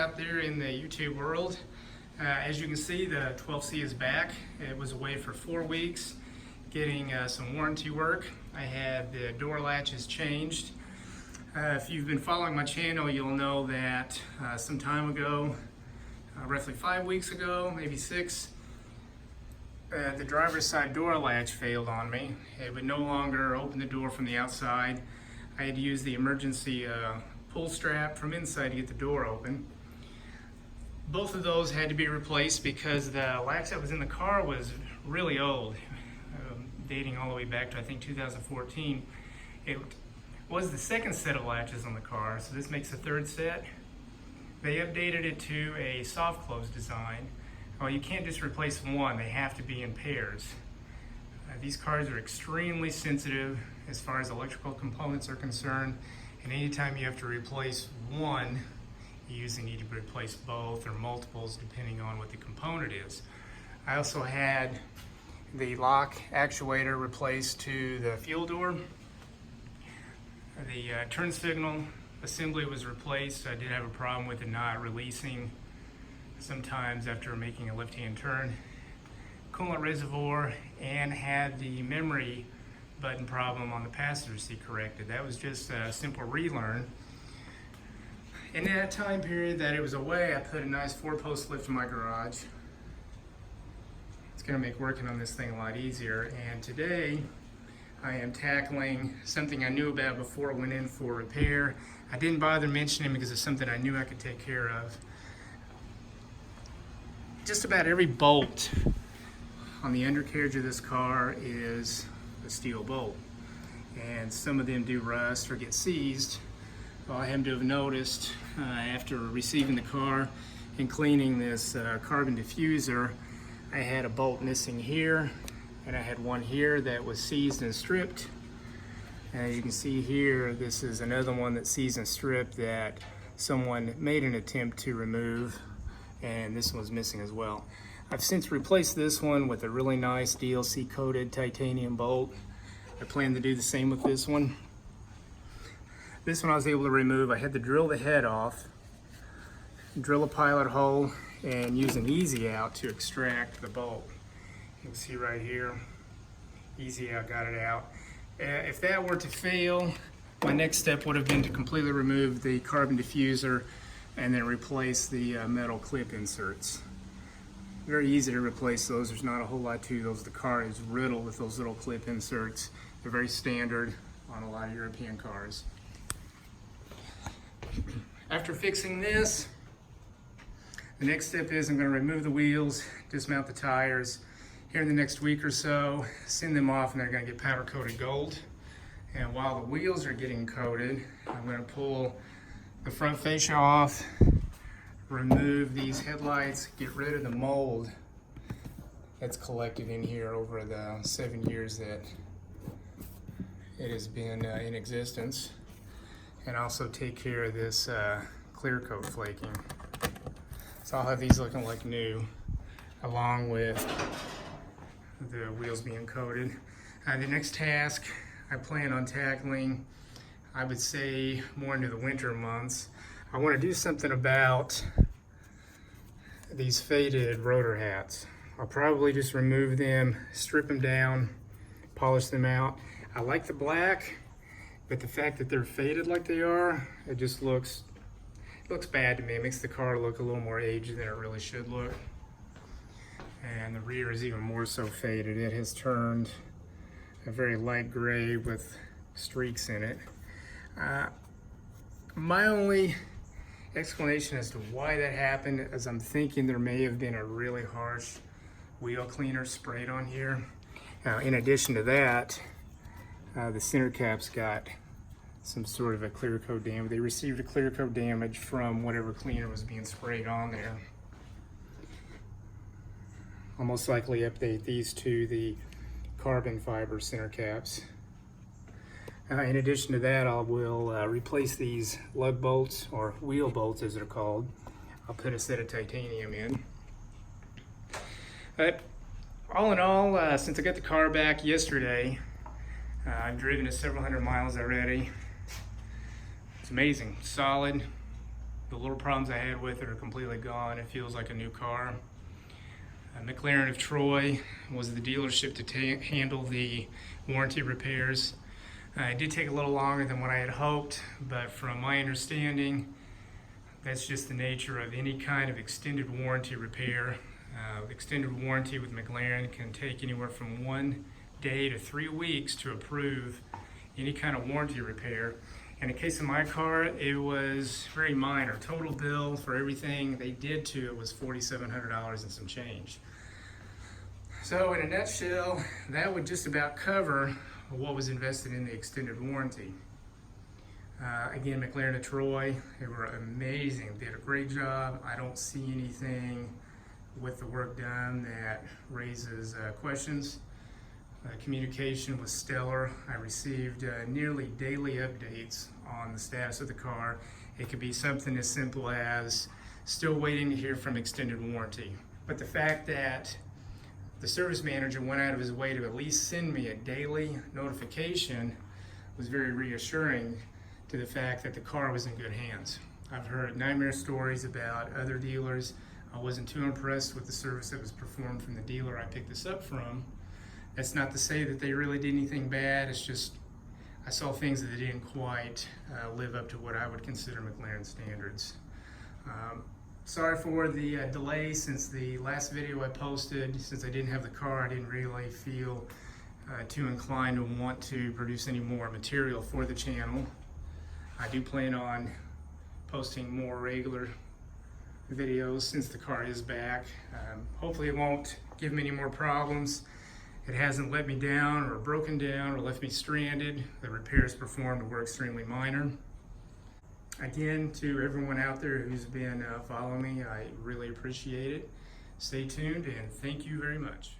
out there in the YouTube world. As you can see, the 12C is back. It was away for 4 weeks getting some warranty work. I had the door latches changed. If you've been following my channel, you'll know that some time ago, roughly 5 weeks ago, maybe 6, the driver's side door latch failed on me. It would no longer open the door from the outside. I had to use the emergency pull strap from inside to get the door open. Both of those had to be replaced because the latch that was in the car was really old, dating all the way back to I think 2014. It was the second set of latches on the car, so this makes the third set. They updated it to a soft close design. Well, you can't just replace one, they have to be in pairs. These cars are extremely sensitive as far as electrical components are concerned, and anytime you have to replace one, you usually need to replace both or multiples depending on what the component is. I also had the lock actuator replaced to the fuel door. The turn signal assembly was replaced. I did have a problem with it not releasing sometimes after making a left-hand turn. Coolant reservoir, and had the memory button problem on the passenger seat corrected. That was just a simple relearn. In that time period that it was away, I put a nice 4-post lift in my garage. It's going to make working on this thing a lot easier. And today I am tackling something I knew about before it went in for repair. I didn't bother mentioning it because it's something I knew I could take care of. Just about every bolt on the undercarriage of this car is a steel bolt, and some of them do rust or get seized. Well, I happen to have noticed after receiving the car and cleaning this carbon diffuser, I had a bolt missing here, and I had one here that was seized and stripped. And you can see here, this is another one that's seized and stripped that someone made an attempt to remove, and this one's missing as well. I've since replaced this one with a really nice DLC coated titanium bolt. I plan to do the same with this one. This one I was able to remove. I had to drill the head off, drill a pilot hole, and use an easy out to extract the bolt. You can see right here, easy out, got it out. If that were to fail, my next step would have been to completely remove the carbon diffuser and then replace the metal clip inserts. Very easy to replace those. There's not a whole lot to those. The car is riddled with those little clip inserts. They're very standard on a lot of European cars. After fixing this, the next step is I'm going to remove the wheels, dismount the tires. Here in the next week or so, send them off, and they're going to get powder coated gold. And while the wheels are getting coated, I'm going to pull the front fascia off, remove these headlights, get rid of the mold that's collected in here over the 7 years that it has been in existence, and also take care of this clear coat flaking. So I'll have these looking like new, along with the wheels being coated. The next task I plan on tackling, I would say more into the winter months. I want to do something about these faded rotor hats. I'll probably just remove them, strip them down, polish them out. I like the black, but the fact that they're faded like they are, it just looks bad to me. It makes the car look a little more aged than it really should look. And the rear is even more so faded. It has turned a very light gray with streaks in it. My only explanation as to why that happened is I'm thinking there may have been a really harsh wheel cleaner sprayed on here. In addition to that, the center caps got some sort of a clear coat damage. They received a clear coat damage from whatever cleaner was being sprayed on there. I'll most likely update these to the carbon fiber center caps. In addition to that, I will replace these lug bolts, or wheel bolts as they're called. I'll put a set of titanium in. But all in all, since I got the car back yesterday, I've driven it several hundred miles already. It's amazing, solid. The little problems I had with it are completely gone. It feels like a new car. McLaren of Troy was the dealership to handle the warranty repairs. It did take a little longer than what I had hoped, but from my understanding, that's just the nature of any kind of extended warranty repair. Extended warranty with McLaren can take anywhere from 1 day to 3 weeks to approve any kind of warranty repair. In the case of my car, it was very minor. Total bill for everything they did to it was $4,700 and some change. So in a nutshell, that would just about cover what was invested in the extended warranty. Again, McLaren of Troy, they were amazing. They did a great job. I don't see anything with the work done that raises questions. Communication was stellar. I received nearly daily updates on the status of the car. It could be something as simple as still waiting to hear from extended warranty. But the fact that the service manager went out of his way to at least send me a daily notification was very reassuring to the fact that the car was in good hands. I've heard nightmare stories about other dealers. I wasn't too impressed with the service that was performed from the dealer I picked this up from. That's not to say that they really did anything bad. It's just I saw things that didn't quite live up to what I would consider McLaren standards. Sorry for the delay since the last video I posted. Since I didn't have the car, I didn't really feel too inclined to want to produce any more material for the channel. I do plan on posting more regular videos since the car is back. Hopefully it won't give me any more problems. It hasn't let me down or broken down or left me stranded. The repairs performed were extremely minor. Again, to everyone out there who's been following me, I really appreciate it. Stay tuned and thank you very much.